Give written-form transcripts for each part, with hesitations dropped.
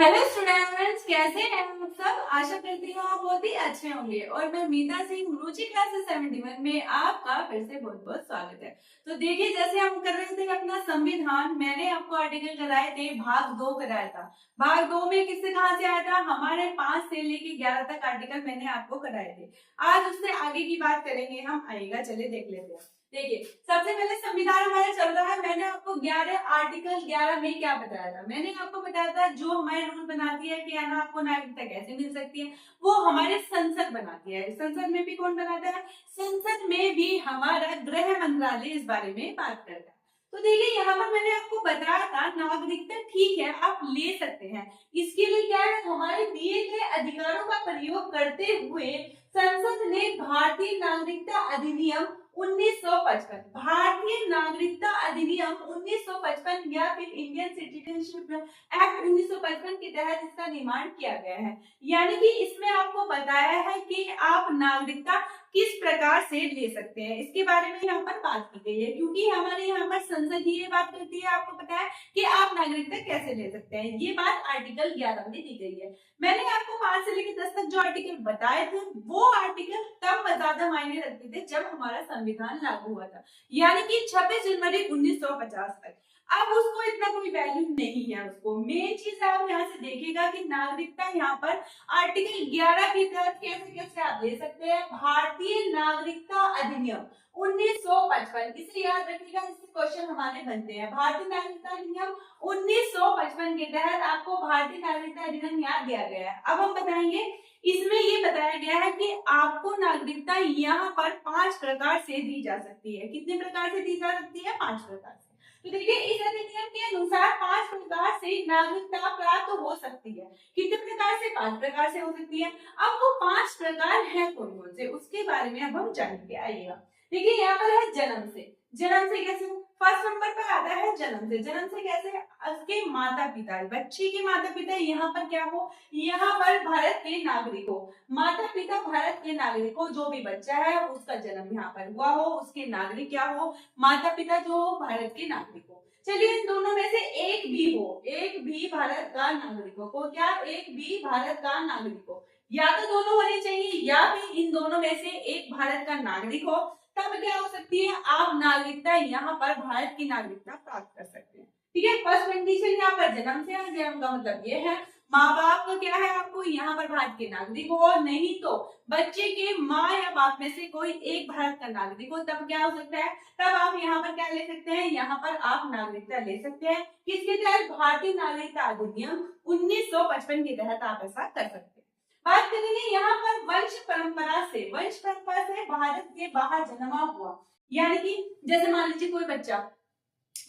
Hello students, कैसे हैं आप सब। आशा करती हूँ आप बहुत ही अच्छे होंगे। और मैं मीता सिंह रुचि क्लासेस 71 में आपका फिर से बहुत बहुत स्वागत है। तो देखिए, जैसे हम कर रहे थे अपना संविधान, मैंने आपको आर्टिकल कराए थे, भाग 2 कराया था। भाग 2 में किससे कहाँ से आया था, हमारे 5 से लेके 11 तक आर्टिकल मैंने आपको कराए थे। आज उससे आगे की बात करेंगे हम, आएगा, चले देख लेते हैं। देखिए, सबसे पहले संविधान हमारा चल रहा है। मैंने आपको 11 आर्टिकल 11 में क्या बताया था, मैंने आपको बताया था जो हमारे रूल बनाती है कि ना आपको नागरिकता कैसे मिल सकती है, वो हमारे संसद बनाती है। संसद में भी कौन बनाता है, संसद में भी हमारा गृह मंत्रालय इस बारे में बात करता है। तो देखिए, यहाँ पर मैंने आपको बताया था नागरिकता ठीक है आप ले सकते हैं, इसके लिए क्या है, हमारे दिए गए अधिकारों का प्रयोग करते हुए संसद ने भारतीय नागरिकता अधिनियम 1955, भारतीय नागरिकता अधिनियम 1955 या फिर इंडियन सिटीजनशिप एक्ट 1955 के तहत इसका निर्माण किया गया है। यानी कि इसमें आपको बताया है कि आप नागरिकता किस प्रकार से ले सकते हैं, इसके बारे में यहाँ पर बात की गई है। क्योंकि हमारे यहाँ पर संसद ये बात करती है, आपको पता है कि आप नागरिकता कैसे ले सकते हैं, ये बात आर्टिकल 11 में दी गई है। मैंने आपको 5 से लेकर 10 तक जो आर्टिकल बताए थे, वो आर्टिकल तब ज्यादा मायने रखते थे जब हमारा संविधान लागू हुआ था, यानी कि 26 जनवरी 1950 तक। अब उसको इतना कोई वैल्यू नहीं है। उसको मेन चीज आप यहाँ से देखिएगा कि नागरिकता यहाँ पर आर्टिकल 11 के तहत कैसे कैसे आप ले सकते हैं, भारतीय नागरिकता अधिनियम 1955, इसे याद रखिएगा, इससे क्वेश्चन हमारे बनते हैं। भारतीय नागरिकता अधिनियम 1955 के तहत आपको भारतीय नागरिकता अधिनियम याद दिया गया है। अब हम बताएंगे, इसमें ये बताया गया है कि आपको नागरिकता यहाँ पर 5 प्रकार से दी जा सकती है। कितने प्रकार से दी जा सकती है, 5 प्रकार से। तो देखिए, इस अधिनियम के अनुसार 5 प्रकार से नागरिकता प्राप्त हो सकती है। कितने प्रकार से, 5 प्रकार से हो सकती है। अब वो 5 प्रकार है कौन कौन से, उसके बारे में अब हम जानेंगे, आइएगा। देखिए, यहाँ पर है जन्म से। जन्म से कैसे, फर्स्ट नंबर पर आता है जन्म से। जन्म से कैसे, उसके माता पिता, बच्चे के माता पिता यहाँ पर क्या हो, यहाँ पर भारत के नागरिक हो। माता पिता भारत के नागरिक हो, जो भी बच्चा है उसका जन्म यहाँ पर हुआ हो, उसके नागरिक क्या हो, माता पिता जो हो भारत के नागरिक हो। चलिए, इन दोनों में से एक भी हो, एक भी भारत का नागरिक हो, को क्या, एक भी भारत का नागरिक हो, या तो दोनों होने चाहिए या फिर इन दोनों में से एक भारत का नागरिक हो, तब क्या हो सकती है, आप नागरिकता यहाँ पर भारत की नागरिकता प्राप्त कर सकते हैं। ठीक है, फर्स्ट कंडीशन यहाँ पर जन्म से है। जन्म का मतलब ये है माँ बाप का क्या है, आपको यहाँ पर भारत के नागरिक हो, नहीं तो बच्चे के माँ या बाप में से कोई एक भारत का नागरिक हो, तब क्या हो सकता है, तब आप यहाँ पर क्या ले सकते हैं, यहाँ पर आप नागरिकता ले सकते हैं। किसके तहत, भारतीय नागरिकता अधिनियम 1955 के तहत आप ऐसा कर सकते हैं। बात करेंगे यहाँ पर वंश परंपरा से। वंश परंपरा से भारत के बाहर जन्मा हुआ, यानी कि जैसे मान लीजिए कोई बच्चा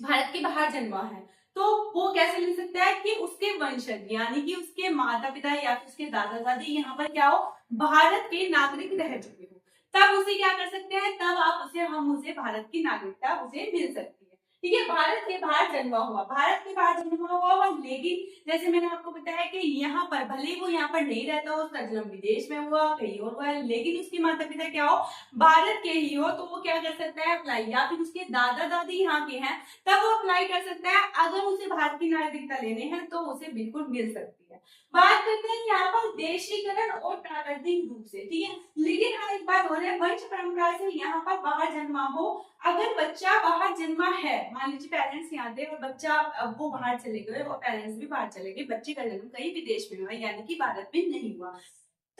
भारत के बाहर जन्मा है, तो वो कैसे ले सकता है कि उसके वंशज, यानी कि उसके माता पिता या फिर उसके दादा दादी यहाँ पर क्या हो, भारत के नागरिक रह चुके हो, तब उसे क्या कर सकते हैं, तब आप उसे, हम उसे भारत की नागरिकता उसे मिल सकती है। ठीक है, भारत के बाहर जन्मा हुआ, भारत के बाहर जन्मा हुआ, लेकिन जैसे मैंने आपको बताया कि यहाँ पर भले वो यहाँ पर नहीं रहता हो, उसका जन्म विदेश में हुआ, कहीं और हुआ है, लेकिन उसके माता पिता क्या हो, भारत के ही हो, तो वो क्या कर सकता है, अप्लाई, या फिर उसके दादा दादी यहाँ के हैं, तब वो अप्लाई कर सकता है। अगर उसे भारत की नागरिकता लेने हैं तो उसे बिल्कुल मिल सकती है। बात करते हैं यहाँ पर देशीकरण और प्राकृतिक रूप से। ठीक है, लेकिन हाँ एक बात हो रही है, वंश परंपरा से यहाँ पर बाहर जन्मा हो, अगर बच्चा बाहर जन्मा है, मान लीजिए पेरेंट्स यहाँ थे और बच्चा, अब वो बाहर चले गए और पेरेंट्स भी बाहर चले गए, बच्चे का जन्म कहीं विदेश में हुआ, यानी कि भारत में नहीं हुआ,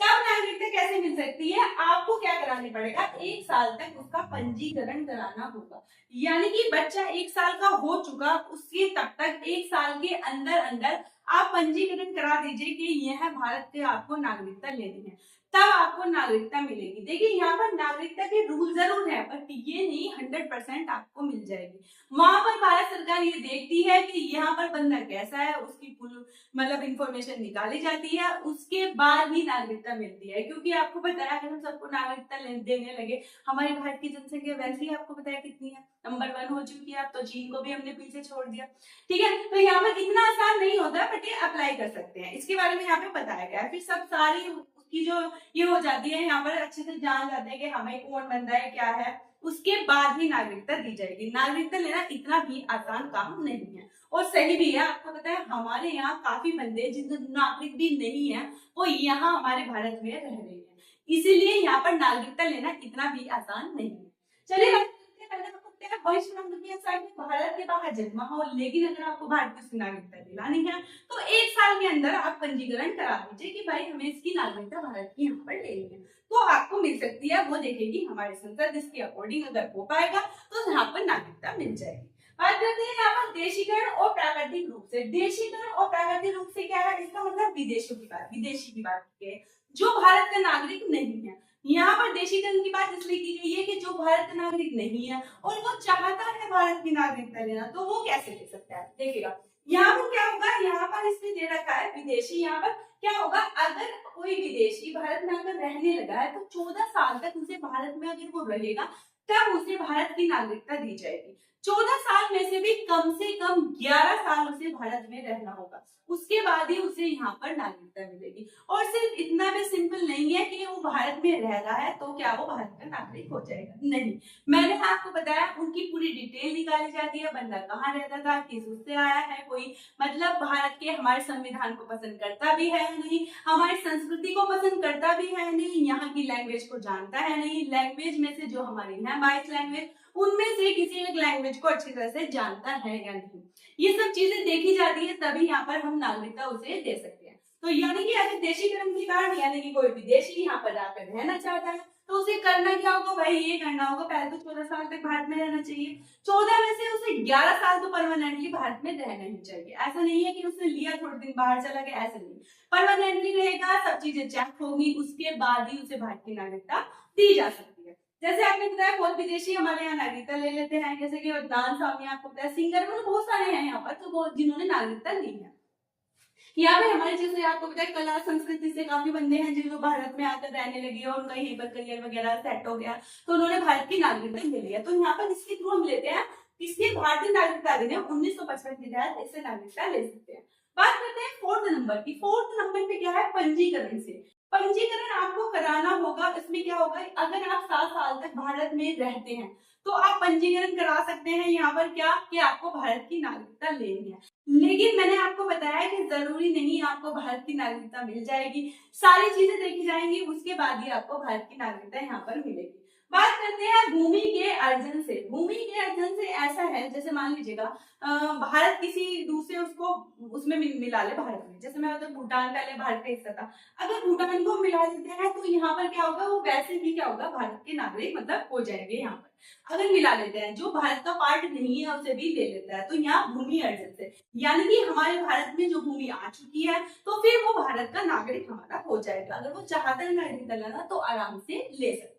तब नागरिकता कैसे मिल सकती है, आपको क्या कराना पड़ेगा, 1 साल तक उसका पंजीकरण कराना होगा। यानी कि बच्चा 1 साल का हो चुका, उसके तब तक 1 साल के अंदर अंदर आप पंजीकरण करा दीजिए कि यह भारत के आपको नागरिकता लेनी है, तब आपको नागरिकता मिलेगी। देखिए, यहाँ पर नागरिकता के रूल जरूर है, बट ये नहीं 100% आपको मिल जाएगी। वहां पर भारत सरकार ये देखती है कि यहाँ पर बंदा कैसा है, उसकी फुल मतलब इंफॉर्मेशन निकाली जाती है, उसके बाद ही नागरिकता मिलती है। क्योंकि आपको पता है, अगर हम सबको नागरिकता देने लगे, हमारे भारत की जनसंख्या वैसे ही आपको पता है कितनी है, नंबर 1 हो चुकी है, अब तो चीन को भी हमने पीछे छोड़ दिया। ठीक है, तो यहाँ पर इतना आसान नहीं होता, बट ये अप्लाई कर सकते हैं, इसके बारे में यहाँ पे बताया गया है। फिर सब सारी उसकी जो ये हो जाती है, यहाँ पर अच्छे से जान जाते हैं कि हमें कौन बंदा है क्या है, उसके बाद ही नागरिकता दी जाएगी। नागरिकता लेना इतना भी आसान काम नहीं है और सही भी है। आपको पता है हमारे यहाँ काफी बंदे जिनके नागरिक भी नहीं है वो यहाँ हमारे भारत में रह रहे हैं, इसीलिए यहाँ पर नागरिकता लेना इतना भी आसान नहीं है। चलिए बात करते हैं, पहले आपको क्या वरिष्ठ नागरिक अगर भारत के बाहर जन्मा हो लेकिन अगर आपको भारत की नागरिकता दिलानी है तो 1 साल के अंदर आप पंजीकरण करा दीजिए कि भाई हमें इसकी नागरिकता भारत की यहाँ पर लेनी है, तो आपको मिल सकती है। वो देखेगी हमारे संसद इसके अकॉर्डिंग अगर हो पाएगा तो यहाँ पर नागरिकता मिल जाएगी। बात करते हैं यहाँ पर देशीकरण और प्राकृतिक रूप से। देशीकरण और प्राकृतिक रूप से क्या है, इसका मतलब विदेशों की बात, विदेशी की बात की जो भारत का नागरिक नहीं है। यहाँ पर देशीकरण की बात इसलिए की गई है कि जो भारत का नागरिक नहीं है और वो चाहता है भारत की नागरिकता लेना, तो वो कैसे ले सकता है। देखिएगा यहाँ पर क्या होगा, यहाँ पर इसमें दे रखा है विदेशी। यहाँ पर क्या होगा, अगर कोई विदेशी भारत में अगर रहने लगा है तो 14 साल तक उसे भारत में अगर वो रहेगा तब उसे भारत की नागरिकता दी जाएगी। 14 साल में से भी कम से कम 11 साल उसे भारत में रहना होगा, उसके बाद ही उसे यहाँ पर नागरिकता मिलेगी। और सिर्फ इतना भी सिंपल नहीं है कि वो भारत में रह रहा है तो क्या वो भारत का नागरिक हो जाएगा, नहीं। मैंने आपको बताया उनकी पूरी डिटेल निकाली जाती है, बंदा कहाँ रहता था, किस उससे आया है, कोई मतलब भारत के हमारे संविधान को पसंद करता भी है नहीं, हमारी संस्कृति को पसंद करता भी है नहीं, यहाँ की लैंग्वेज को जानता है नहीं, लैंग्वेज में से जो हमारी है 22 लैंग्वेज उनमें से किसी एक लैंग्वेज को अच्छी तरह से जानता है या नहीं, ये सब चीजें देखी जाती है, तभी यहाँ पर हम नागरिकता उसे दे सकते हैं। तो यानी कि अगर देशीकरण के कारण यानी कि कोई विदेशी यहाँ पर आकर रहना चाहता है तो उसे करना क्या होगा भाई, ये करना होगा पहले तो 14 साल तक भारत में रहना चाहिए, 14 में से उसे 11 साल तो परमानेंटली भारत में रहना ही चाहिए। ऐसा नहीं है कि उसने लिया थोड़े दिन बाहर चला गया, ऐसा नहीं, परमानेंटली रहेगा, सब चीजें चेक होगी, उसके बाद ही उसे भारत की नागरिकता दी जा सकती है। जैसे आपने बताया बहुत विदेशी हमारे यहाँ नागरिकता ले लेते हैं, जैसे कि उद्यान स्वामी आपको बताया, सिंगर मतलब बहुत सारे हैं यहाँ पर तो जिन्होंने नागरिकता ली है। यहाँ पे हमारे जैसे आपको बताया कला संस्कृति से काफी बंदे हैं जिनको भारत में आकर रहने लगे और उनका यहीं पर करियर वगैरह सेट हो गया तो उन्होंने भारत की नागरिकता ले लिया। तो यहाँ पर इसके थ्रू हम लेते हैं किसकी भारतीय नागरिकता अधिनियम 1955 के तहत इससे नागरिकता ले सकते हैं। बात करते हैं 4th नंबर की। 4th नंबर पे क्या है, पंजीकरण से। पंजीकरण आपको कराना होगा, इसमें क्या होगा, अगर आप 7 साल तक भारत में रहते हैं तो आप पंजीकरण करा सकते हैं यहाँ पर क्या कि आपको भारत की नागरिकता लेनी है। लेकिन मैंने आपको बताया कि जरूरी नहीं आपको भारत की नागरिकता मिल जाएगी, सारी चीजें देखी जाएंगी उसके बाद ही आपको भारत की नागरिकता यहाँ पर मिलेगी। बात करते हैं भूमि के अर्जन से। भूमि के अर्जन से ऐसा है जैसे मान लीजिएगा भारत किसी दूसरे उसको उसमें मिला ले भारत में, जैसे मैं मतलब भूटान पहले भारत का हिस्सा था, अगर भूटान को मिला देते हैं तो यहाँ पर क्या होगा, वो वैसे ही क्या होगा भारत के नागरिक मतलब हो जाएंगे यहाँ पर। अगर मिला लेते हैं, जो भारत का पार्ट नहीं है उसे भी ले लेता है, तो यहाँ भूमि अर्जन से यानी कि हमारे भारत में जो भूमि आ चुकी है तो फिर वो भारत का नागरिक हमारा हो जाएगा। अगर वो चाहता है नागरिकता लेना तो आराम से ले सकता है।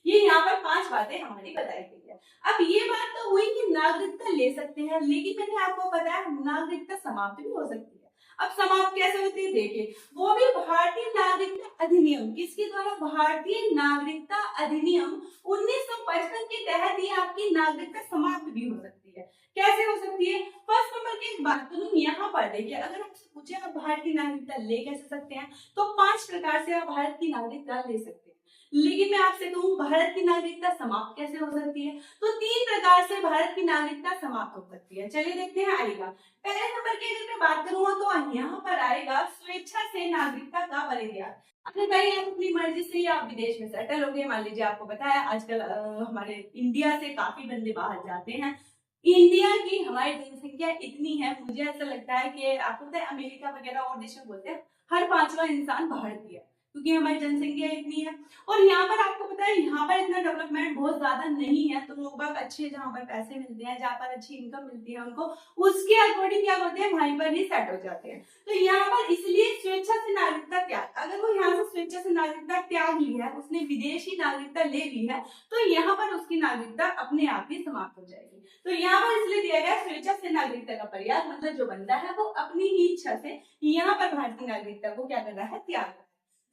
ये यहाँ पर 5 बातें हमारी बताई गई है। अब ये बात तो हुई कि नागरिकता ले सकते हैं, लेकिन मैंने आपको बताया नागरिकता समाप्त भी हो सकती है। अब समाप्त कैसे होती है देखिए, वो भी भारतीय नागरिकता अधिनियम, किसके द्वारा, भारतीय नागरिकता अधिनियम 1955 के तहत ही आपकी नागरिकता समाप्त भी हो सकती है। कैसे हो सकती है, फर्स्ट नंबर की बात करूं यहाँ पर देखिए, अगर आपसे पूछे आप भारत की नागरिकता ले कैसे सकते हैं तो 5 प्रकार से आप भारत की नागरिकता ले सकते हैं। लेकिन मैं आपसे कहूँ भारत की नागरिकता समाप्त कैसे हो सकती है, तो 3 प्रकार से भारत की नागरिकता समाप्त हो सकती है। चलिए देखते हैं आएगा। पहले नंबर की अगर मैं बात करूँ तो यहाँ पर आएगा स्वेच्छा से नागरिकता का परित्याग। अगर भाई आप अपनी मर्जी से आप विदेश में सेटल हो गए, मान लीजिए आपको पता है आजकल हमारे इंडिया से काफी बंदे बाहर जाते हैं। इंडिया की हमारी जनसंख्या इतनी है, मुझे ऐसा लगता है कि आपको पता है अमेरिका वगैरह और देश में बोलते हैं हर 5वां इंसान भारतीय है, क्योंकि हमारी जनसंख्या इतनी है। और यहाँ पर आपको पता है यहाँ पर इतना डेवलपमेंट बहुत ज्यादा नहीं है, तो लोग बाग अच्छे जहाँ पर पैसे मिलते हैं, जहाँ पर अच्छी इनकम मिलती है उनको, उसके अकॉर्डिंग क्या होते हैं वहीं पर ही सेट हो जाते हैं। तो यहाँ पर इसलिए स्वेच्छा से नागरिकता त्याग, अगर वो यहाँ से स्वेच्छा से नागरिकता त्याग ली है, उसने विदेशी नागरिकता ले ली है, तो यहाँ पर उसकी नागरिकता अपने आप ही समाप्त हो जाएगी। तो यहाँ पर इसलिए दिया गया स्वेच्छा से नागरिकता का परित्याग, मतलब जो बंदा है वो अपनी ही इच्छा से यहाँ पर भारतीय नागरिकता को क्या कर रहा है, त्याग।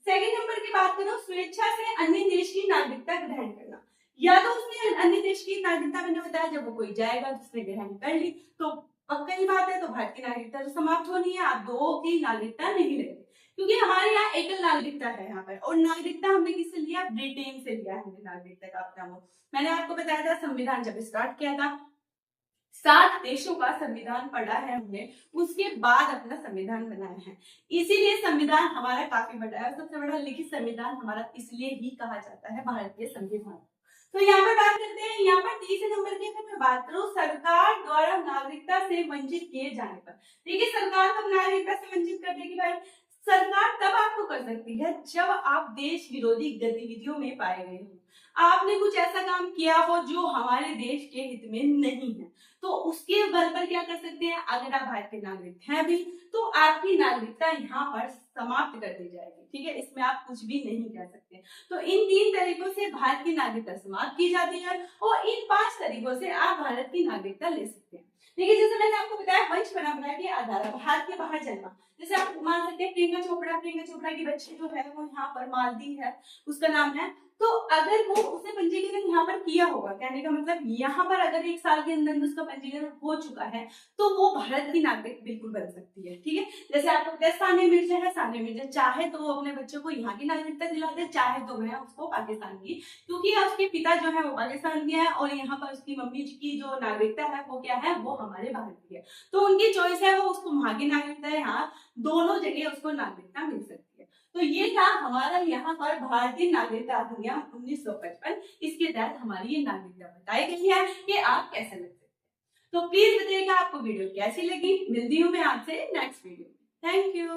सेकंड नंबर की बात करो, स्वेच्छा से अन्य देश की नागरिकता ग्रहण करना। या तो उसने अन्य देश की नागरिकता, मैंने बताया जब वो कोई जाएगा तो उसने ग्रहण कर ली तो पक्का ही बात है, तो भारत की नागरिकता तो समाप्त होनी है, आप 2 की नागरिकता नहीं लेंगे। क्योंकि हमारे यहाँ एकल नागरिकता है यहाँ पर, और नागरिकता हमने किससे लिया, ब्रिटेन से लिया है हमने नागरिकता का अपना वो। मैंने आपको बताया था संविधान जब स्टार्ट किया था 7 देशों का संविधान पढ़ा है हमने, उसके बाद अपना संविधान बनाया है। इसीलिए संविधान हमारा काफी बड़ा है, सबसे बड़ा लिखित संविधान हमारा इसलिए ही कहा जाता है भारतीय संविधान। तो यहाँ पर बात करते हैं, यहाँ पर 30 नंबर की अगर मैं बात करूं, सरकार द्वारा नागरिकता से वंचित किए जाने पर। देखिए सरकार कब नागरिकता से वंचित कर देगी भाई, सरकार तब आपको कर सकती है जब आप देश विरोधी गतिविधियों में पाए गए हो, आपने कुछ ऐसा काम किया हो जो हमारे देश के हित में नहीं है, तो उसके बल पर क्या कर सकते हैं, अगर आप भारत के नागरिक हैं भी तो आपकी नागरिकता यहाँ पर समाप्त कर दी जाएगी, ठीक है, इसमें आप कुछ भी नहीं कर सकते। तो इन 3 तरीकों से भारत की नागरिकता समाप्त की जाती है, और इन 5 तरीकों से आप भारत की नागरिकता ले सकते हैं। देखिए जैसे मैंने आपको बताया वंश परंपरा के आधार पर भारत के बाहर जन्मा, जैसे आप मान सकते हैं प्रियंका चोपड़ा की बच्ची जो है वो यहाँ पर मालती है, उसका नाम है, तो अगर वो उसने पंजीकरण यहाँ पर किया होगा, कहने का मतलब यहाँ पर अगर 1 साल के अंदर उसका पंजीकरण हो चुका है तो वो भारत की नागरिक बिल्कुल बन सकती है, ठीक है। जैसे आपको पता है सानिया मिर्जा है, सानिया मिर्जा चाहे तो वो अपने बच्चों को यहाँ की नागरिकता दिला दे, चाहे तो वह उसको पाकिस्तान की, क्योंकि उसके पिता जो है वो पाकिस्तान के हैं और यहाँ पर उसकी मम्मी की जो नागरिकता है वो क्या है, वो हमारे भारत की है, तो उनकी चॉइस है, वो उसको वहां की नागरिकता है, यहाँ दोनों जगह उसको नागरिकता मिल सकती है। तो ये था हमारा यहाँ पर भारतीय नागरिकता अधिनियम 1955, इसके तहत हमारी ये नागरिकता बताई गई है कि आप कैसे लग सकते हैं। तो प्लीज बताइएगा आपको वीडियो कैसी लगी, मिलती हूँ मैं आपसे नेक्स्ट वीडियो में। Thank you.